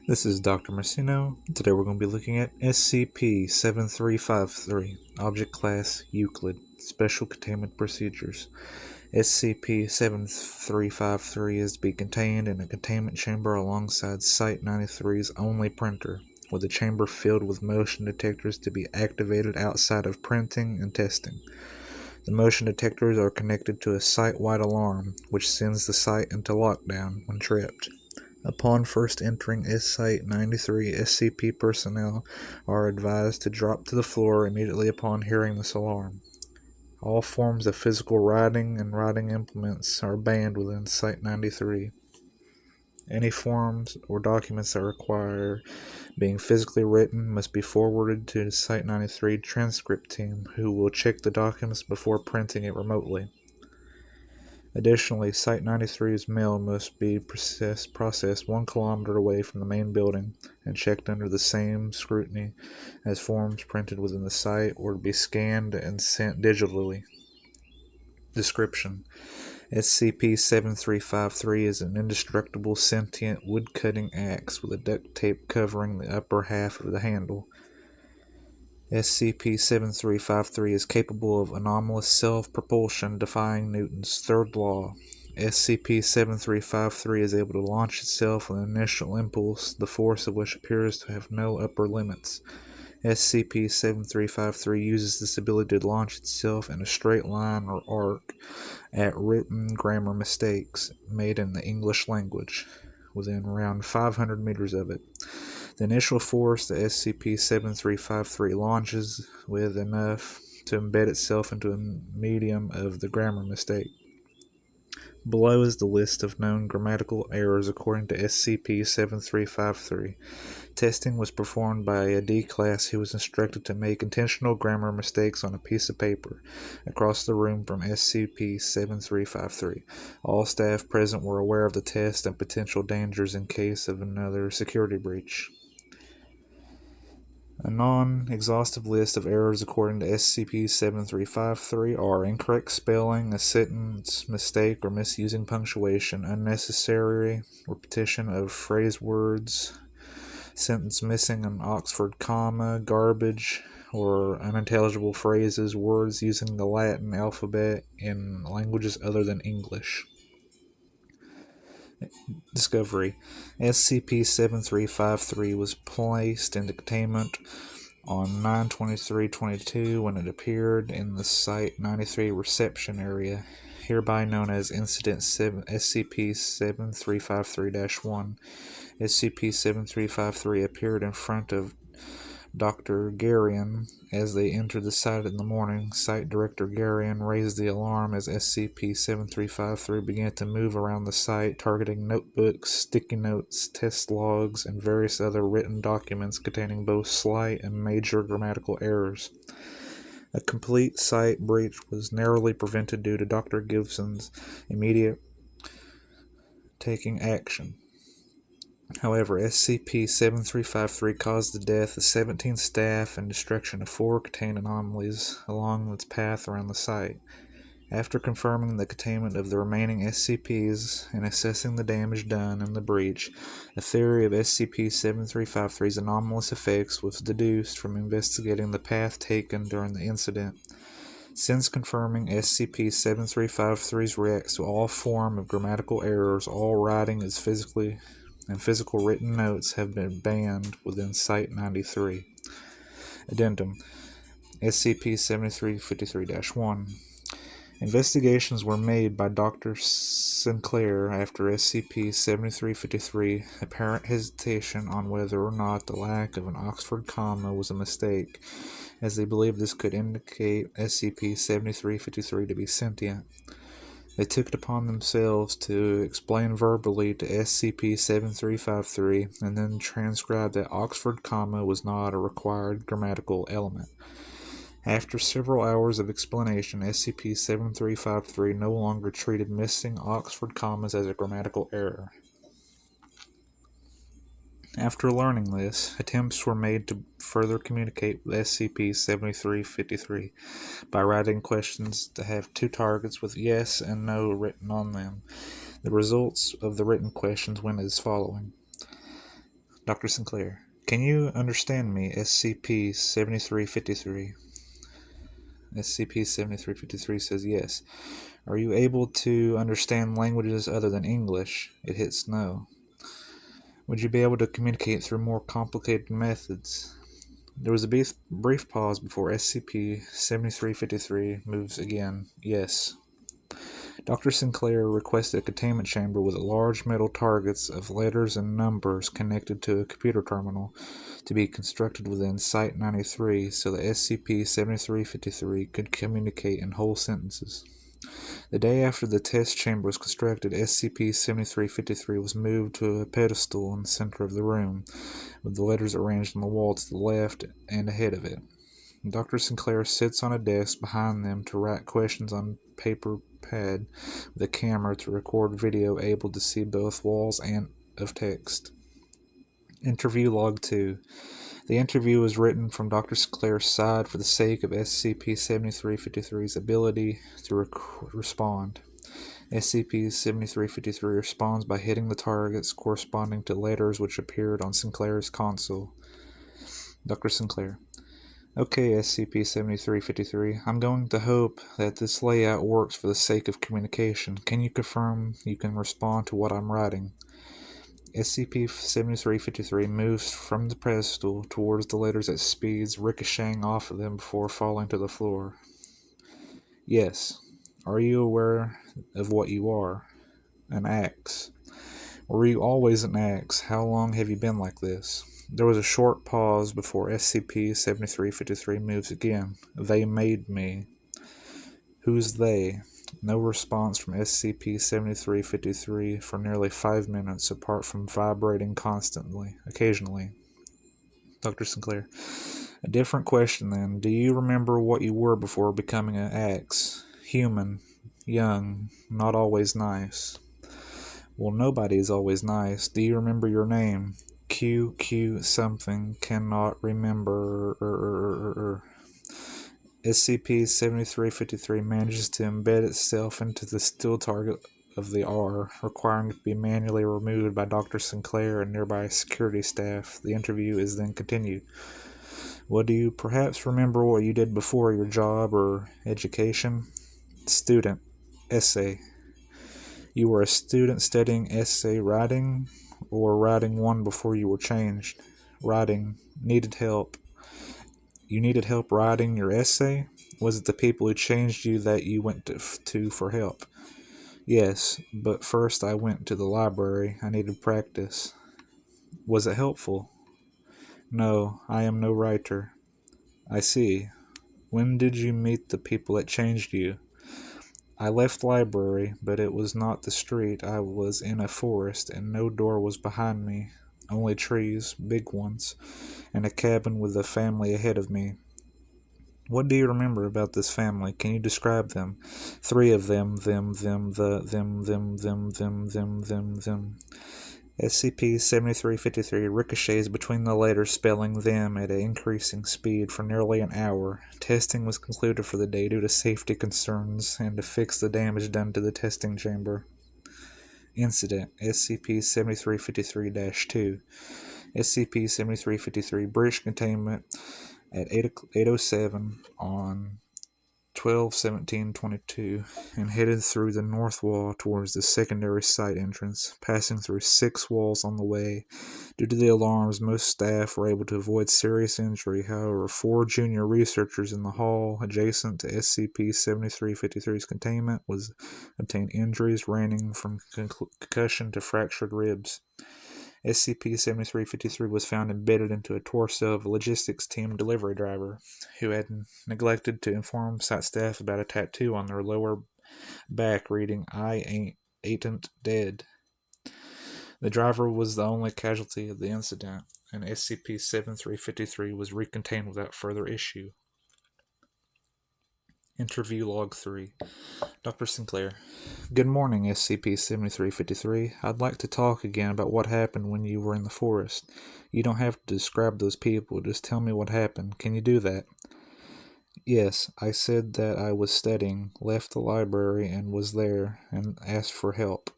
This is Dr. Macino. Today we're going to be looking at SCP-7353, Object Class Euclid, Special Containment Procedures. SCP-7353 is to be contained in a containment chamber alongside Site-93's only printer, with the chamber filled with motion detectors to be activated outside of printing and testing. The motion detectors are connected to a site-wide alarm, which sends the site into lockdown when tripped. Upon first entering Site-93, SCP personnel are advised to drop to the floor immediately upon hearing this alarm. All forms of physical writing and writing implements are banned within Site-93. Any forms or documents that require being physically written must be forwarded to the Site-93 transcript team, who will check the documents before printing it remotely. Additionally, Site-93's mail must be processed 1 kilometer away from the main building and checked under the same scrutiny as forms printed within the site, or to be scanned and sent digitally. Description: SCP-7353 is an indestructible sentient wood-cutting axe with a duct tape covering the upper half of the handle. SCP-7353 is capable of anomalous self-propulsion, defying Newton's third law. SCP-7353 is able to launch itself with an initial impulse, the force of which appears to have no upper limits. SCP-7353 uses this ability to launch itself in a straight line or arc at written grammar mistakes made in the English language, within around 500 meters of it. The initial force the SCP-7353 launches with enough to embed itself into a medium of the grammar mistake. Below is the list of known grammatical errors according to SCP-7353. Testing was performed by a D-Class who was instructed to make intentional grammar mistakes on a piece of paper across the room from SCP-7353. All staff present were aware of the test and potential dangers in case of another security breach. A non-exhaustive list of errors according to SCP-7353 are incorrect spelling, a sentence mistake or misusing punctuation, unnecessary repetition of phrase words, sentence missing an Oxford comma, garbage or unintelligible phrases, words using the Latin alphabet in languages other than English. Discovery: SCP-7353 was placed into containment on 9/23/22 when it appeared in the Site-93 reception area, hereby known as Incident SCP-7353-1. SCP-7353 appeared in front of Dr. Garian as they entered the site in the morning. Site Director Garian raised the alarm as SCP-7353 began to move around the site, targeting notebooks, sticky notes, test logs, and various other written documents containing both slight and major grammatical errors. A complete site breach was narrowly prevented due to Dr. Gibson's immediate taking action. However, SCP-7353 caused the death of 17 staff and destruction of 4 contained anomalies along its path around the site. After confirming the containment of the remaining SCPs and assessing the damage done in the breach, a theory of SCP-7353's anomalous effects was deduced from investigating the path taken during the incident. Since confirming SCP-7353's reacts to all form of grammatical errors, all writing is physical written notes have been banned within Site-93. Addendum: SCP-7353-1. Investigations were made by Dr. Sinclair after SCP-7353 apparent hesitation on whether or not the lack of an Oxford comma was a mistake, as they believed this could indicate SCP-7353 to be sentient. They took it upon themselves to explain verbally to SCP-7353 and then transcribe that Oxford comma was not a required grammatical element. After several hours of explanation, SCP-7353 no longer treated missing Oxford commas as a grammatical error. After learning this, attempts were made to further communicate with SCP-7353 by writing questions to have 2 targets with yes and no written on them. The results of the written questions went as following. Dr. Sinclair, can you understand me, SCP-7353? SCP-7353 says yes. Are you able to understand languages other than English? It hits no. Would you be able to communicate through more complicated methods? There was a brief pause before SCP-7353 moves again. Yes. Dr. Sinclair requested a containment chamber with large metal targets of letters and numbers connected to a computer terminal to be constructed within Site-93 so that SCP-7353 could communicate in whole sentences. The day after the test chamber was constructed, SCP-7353 was moved to a pedestal in the center of the room, with the letters arranged on the wall to the left and ahead of it. Dr. Sinclair sits on a desk behind them to write questions on paper pad with a camera to record video able to see both walls and of text. Interview Log 2. The interview was written from Dr. Sinclair's side for the sake of SCP-7353's ability to respond. SCP-7353 responds by hitting the targets corresponding to letters which appeared on Sinclair's console. Dr. Sinclair. Okay, SCP-7353, I'm going to hope that this layout works for the sake of communication. Can you confirm you can respond to what I'm writing? SCP-7353 moves from the pedestal towards the letters at speeds ricocheting off of them before falling to the floor. Yes. Are you aware of what you are? An axe. Were you always an axe? How long have you been like this? There was a short pause before SCP-7353 moves again. They made me. Who's they? No response from SCP-7353 for nearly 5 minutes, apart from vibrating occasionally. Dr. Sinclair. A different question then. Do you remember what you were before becoming an axe? Human. Young. Not always nice. Well, nobody's always nice. Do you remember your name? QQ something. Cannot remember. SCP-7353 manages to embed itself into the still target of the R, requiring it to be manually removed by Dr. Sinclair and nearby security staff. The interview is then continued. Well, do you perhaps remember what you did before your job or education? Student. Essay. You were a student studying essay writing, or writing one before you were changed? Writing. Needed help. You needed help writing your essay? Was it the people who changed you that you went to for help? Yes, but first I went to the library. I needed practice. Was it helpful? No, I am no writer. I see. When did you meet the people that changed you? I left the library, but it was not the street. I was in a forest, and no door was behind me. Only trees, big ones, and a cabin with a family ahead of me. What do you remember about this family? Can you describe them? 3 of them, them. SCP-7353 ricochets between the letters spelling them at an increasing speed for nearly an hour. Testing was concluded for the day due to safety concerns and to fix the damage done to the testing chamber. Incident SCP-7353-2. SCP-7353 breached containment at 8:07 on 12/17/22 and headed through the north wall towards the secondary site entrance, passing through 6 walls on the way. Due to the alarms, most staff were able to avoid serious injury. However, 4 junior researchers in the hall adjacent to SCP-7353's containment obtained injuries ranging from concussion to fractured ribs. SCP-7353 was found embedded into a torso of a logistics team delivery driver who had neglected to inform site staff about a tattoo on their lower back reading, "I ain't dead." The driver was the only casualty of the incident, and SCP-7353 was recontained without further issue. Interview Log 3. Dr. Sinclair. Good morning, SCP-7353. I'd like to talk again about what happened when you were in the forest. You don't have to describe those people, just tell me what happened. Can you do that? Yes, I said that I was studying, left the library and was there, and asked for help.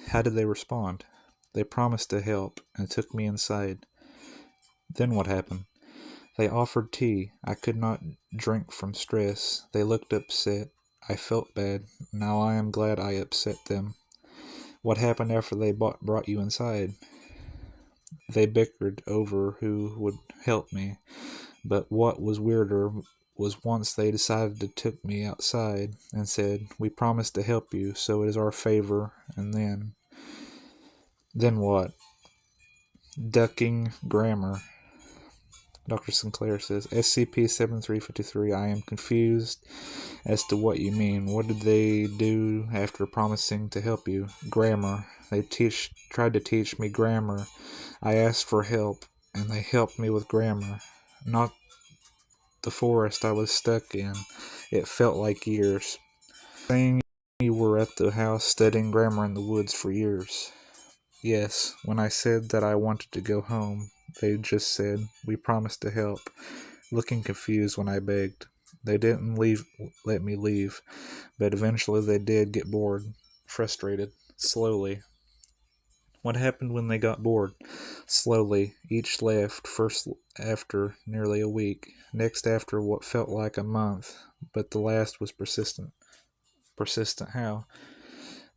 How did they respond? They promised to help and took me inside. Then what happened? They offered tea. I could not drink from stress. They looked upset. I felt bad. Now I am glad I upset them. What happened after they brought you inside? They bickered over who would help me. But what was weirder was once they decided to took me outside and said, "We promised to help you, so it is our favor." And then what? Ducking grammar. Dr. Sinclair says, SCP-7353, I am confused as to what you mean. What did they do after promising to help you? Grammar. They tried to teach me grammar. I asked for help, and they helped me with grammar. Not the forest I was stuck in. It felt like years. Saying you were at the house studying grammar in the woods for years. Yes, when I said that I wanted to go home, they just said, "We promised to help," looking confused when I begged. They didn't let me leave, but eventually they did get bored, frustrated, slowly. What happened when they got bored? Slowly, each left, first after nearly a week, next after what felt like a month, but the last was persistent. Persistent how?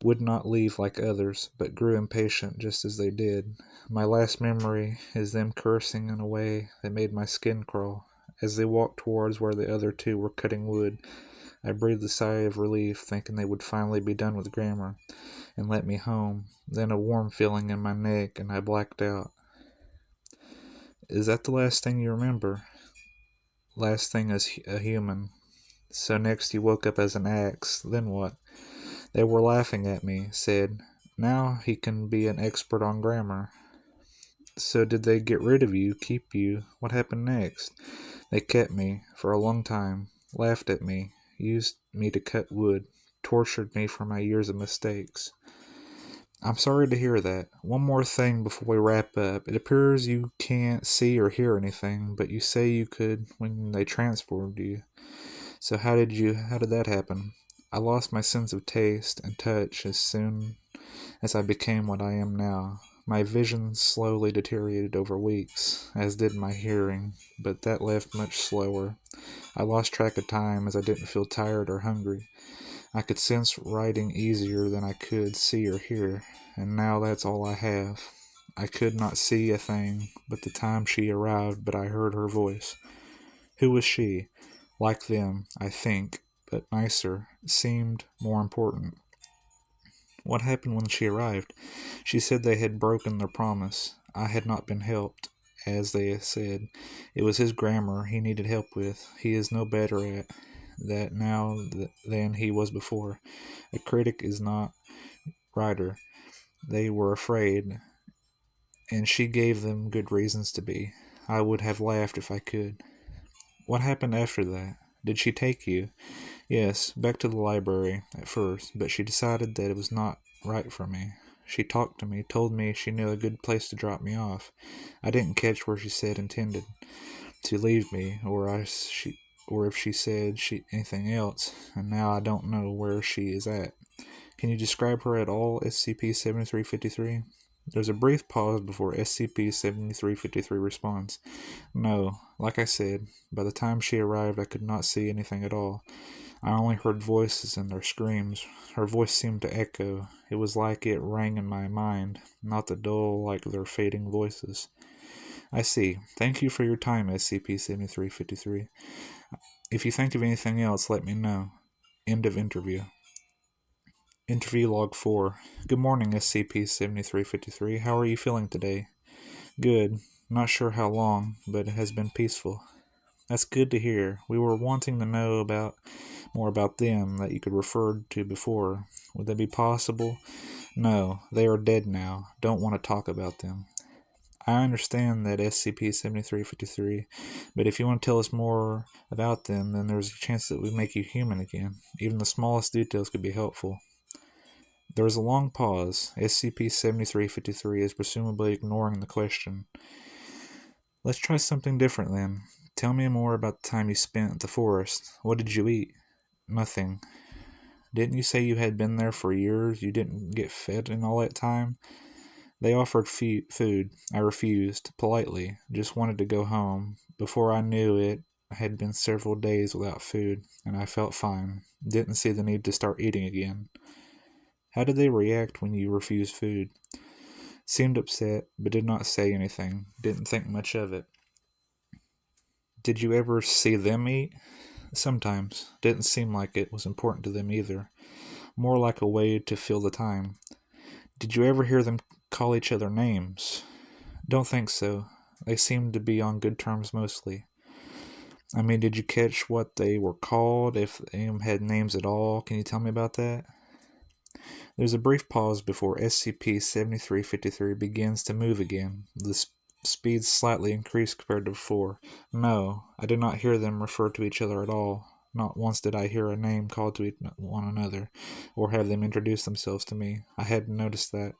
Would not leave like others, but grew impatient just as they did. My last memory is them cursing in a way that made my skin crawl. As they walked towards where the other two were cutting wood, I breathed a sigh of relief, thinking they would finally be done with grammar and let me home. Then a warm feeling in my neck, and I blacked out. Is that the last thing you remember? Last thing as a human. So next you woke up as an axe. Then what? They were laughing at me, said, "Now he can be an expert on grammar." So did they get rid of you, keep you? What happened next? They kept me for a long time, laughed at me, used me to cut wood, tortured me for my years of mistakes. I'm sorry to hear that. One more thing before we wrap up. It appears you can't see or hear anything, but you say you could when they transported you. So how did that happen? I lost my sense of taste and touch as soon as I became what I am now. My vision slowly deteriorated over weeks, as did my hearing, but that left much slower. I lost track of time as I didn't feel tired or hungry. I could sense writing easier than I could see or hear, and now that's all I have. I could not see a thing but the time she arrived, but I heard her voice. Who was she? Like them, I think, but nicer, seemed more important. What happened when she arrived? She said they had broken their promise. I had not been helped, as they said. It was his grammar he needed help with. He is no better at that now than he was before. A critic is not writer. They were afraid, and she gave them good reasons to be. I would have laughed if I could. What happened after that? Did she take you? Yes, back to the library at first, but she decided that it was not right for me. She talked to me, told me she knew a good place to drop me off. I didn't catch where she said intended to leave me, or if she said anything else, and now I don't know where she is at. Can you describe her at all, SCP-7353? There's a brief pause before SCP-7353 responds. No, like I said, by the time she arrived I could not see anything at all. I only heard voices and their screams. Her voice seemed to echo. It was like it rang in my mind, not the dull like their fading voices. I see. Thank you for your time, SCP-7353. If you think of anything else, let me know. End of interview. Interview log 4. Good morning, SCP-7353. How are you feeling today? Good. Not sure how long, but it has been peaceful. That's good to hear. We were wanting to know more about them that you could refer to before. Would that be possible? No, they are dead now. Don't want to talk about them. I understand that, SCP-7353, but if you want to tell us more about them, then there's a chance that we make you human again. Even the smallest details could be helpful. There was a long pause. SCP-7353 is presumably ignoring the question. Let's try something different then. Tell me more about the time you spent at the forest. What did you eat? Nothing. Didn't you say you had been there for years? You didn't get fed in all that time? They offered food. I refused, politely, just wanted to go home. Before I knew it, I had been several days without food, and I felt fine. Didn't see the need to start eating again. How did they react when you refused food? Seemed upset, but did not say anything. Didn't think much of it. Did you ever see them eat? Sometimes. Didn't seem like it was important to them either. More like a way to fill the time. Did you ever hear them call each other names? Don't think so. They seemed to be on good terms mostly. I mean, did you catch what they were called, if they had names at all? Can you tell me about that? There's a brief pause before SCP-7353 begins to move again. The speed slightly increased compared to before. No, I did not hear them refer to each other at all. Not once did I hear a name called to one another, or have them introduce themselves to me. I hadn't noticed that.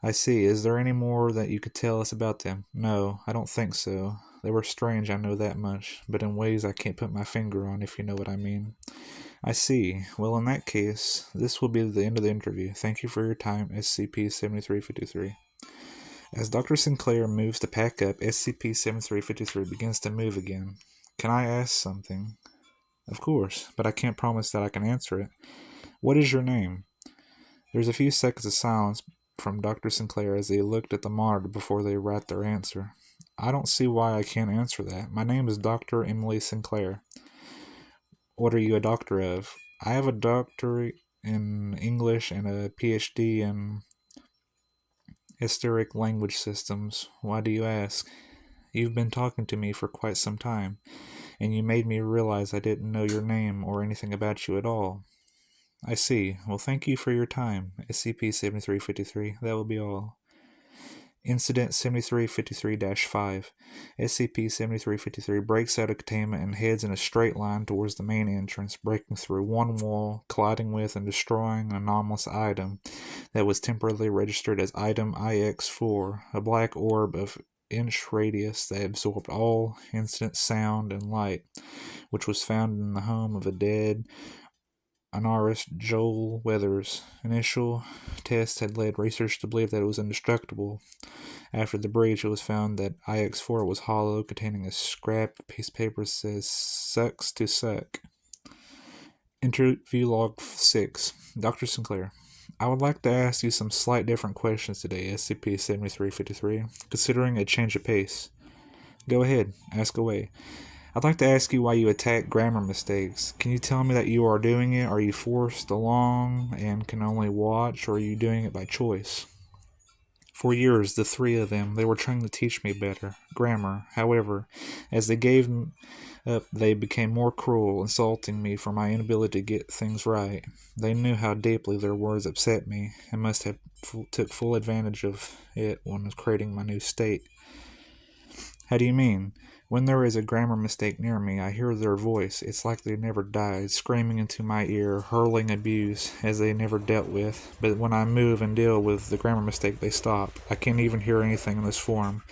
I see. Is there any more that you could tell us about them? No, I don't think so. They were strange, I know that much, but in ways I can't put my finger on, if you know what I mean. I see. Well, in that case, this will be the end of the interview. Thank you for your time, SCP-7353. As Dr. Sinclair moves to pack up, SCP-7353 begins to move again. Can I ask something? Of course, but I can't promise that I can answer it. What is your name? There's a few seconds of silence from Dr. Sinclair as they looked at the monitor before they write their answer. I don't see why I can't answer that. My name is Dr. Emily Sinclair. What are you a doctor of? I have a doctorate in English and a PhD in Hysteric Language Systems. Why do you ask? You've been talking to me for quite some time, and you made me realize I didn't know your name or anything about you at all. I see. Well, thank you for your time, SCP-7353. That will be all. Incident 7353-5. SCP-7353 breaks out of containment and heads in a straight line towards the main entrance, breaking through one wall, colliding with and destroying an anomalous item that was temporarily registered as Item IX-4, a black orb of inch radius that absorbed all incident sound and light, which was found in the home of a dead Anaris Joel Weathers. Initial tests had led researchers to believe that it was indestructible. After the breach, it was found that IX-4 was hollow, containing a scrap piece of paper that says "Sucks to Suck." Interview Log 6. Dr. Sinclair, I would like to ask you some slight different questions today, SCP-7353, considering a change of pace. Go ahead, ask away. I'd like to ask you why you attack grammar mistakes. Can you tell me that you are doing it? Are you forced along and can only watch, or are you doing it by choice? For years, the three of them, they were trying to teach me better grammar. However, as they gave up, they became more cruel, insulting me for my inability to get things right. They knew how deeply their words upset me, and must have took full advantage of it when creating my new state. How do you mean? When there is a grammar mistake near me, I hear their voice. It's like they never died, screaming into my ear, hurling abuse as they never dealt with. But when I move and deal with the grammar mistake, they stop. I can't even hear anything in this form.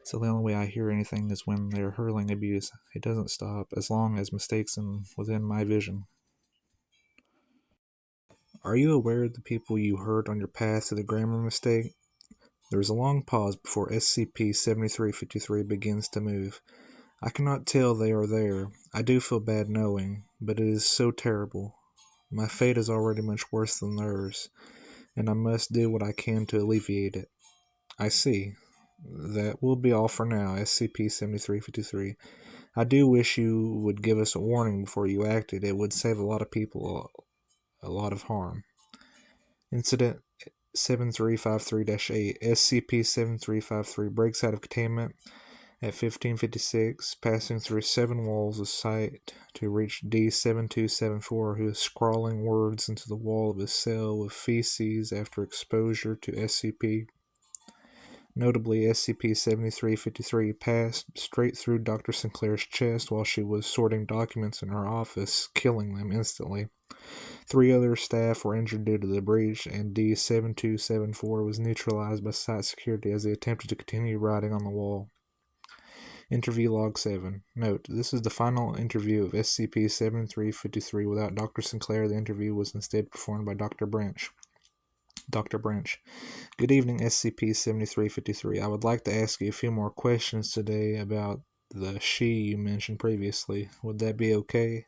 So the only way I hear anything is when they're hurling abuse. It doesn't stop, as long as mistakes within my vision. Are you aware of the people you hurt on your path to the grammar mistake? There is a long pause before SCP-7353 begins to move. I cannot tell they are there. I do feel bad knowing, but it is so terrible. My fate is already much worse than theirs, and I must do what I can to alleviate it. I see. That will be all for now, SCP-7353. I do wish you would give us a warning before you acted. It would save a lot of people a lot of harm. Incident 7353-8. SCP-7353 breaks out of containment at 1556, passing through 7 walls of sight to reach D-7274, who is scrawling words into the wall of his cell with feces after exposure to SCP. Notably, SCP-7353 passed straight through Dr. Sinclair's chest while she was sorting documents in her office, killing them instantly. 3 other staff were injured due to the breach, and D-7274 was neutralized by site security as they attempted to continue writing on the wall. Interview Log 7. Note, this is the final interview of SCP-7353 without Dr. Sinclair. The interview was instead performed by Dr. Branch. Dr. Branch. Good evening, SCP-7353. I would like to ask you a few more questions today about the she you mentioned previously. Would that be okay?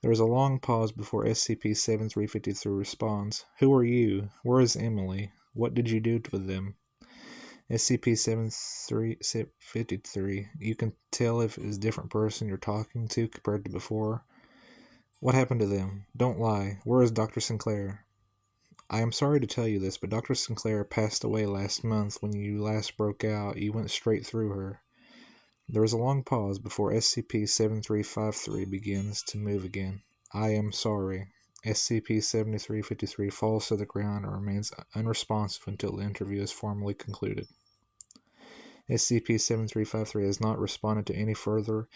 There is a long pause before SCP-7353 responds. Who are you? Where is Emily? What did you do with them? SCP-7353. You can tell if it is a different person you're talking to compared to before. What happened to them? Don't lie. Where is Dr. Sinclair? I am sorry to tell you this, but Dr. Sinclair passed away last month. When you last broke out, you went straight through her. There is a long pause before SCP-7353 begins to move again. I am sorry. SCP-7353 falls to the ground and remains unresponsive until the interview is formally concluded. SCP-7353 has not responded to any further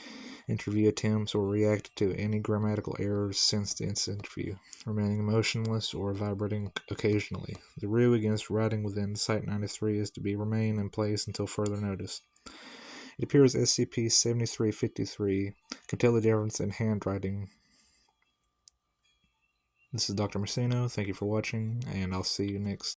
interview attempts or reacted to any grammatical errors since the interview, remaining motionless or vibrating occasionally. The rule against writing within Site-93 is to remain in place until further notice. It appears SCP-7353 can tell the difference in handwriting. This is Dr. Macino. Thank you for watching, and I'll see you next.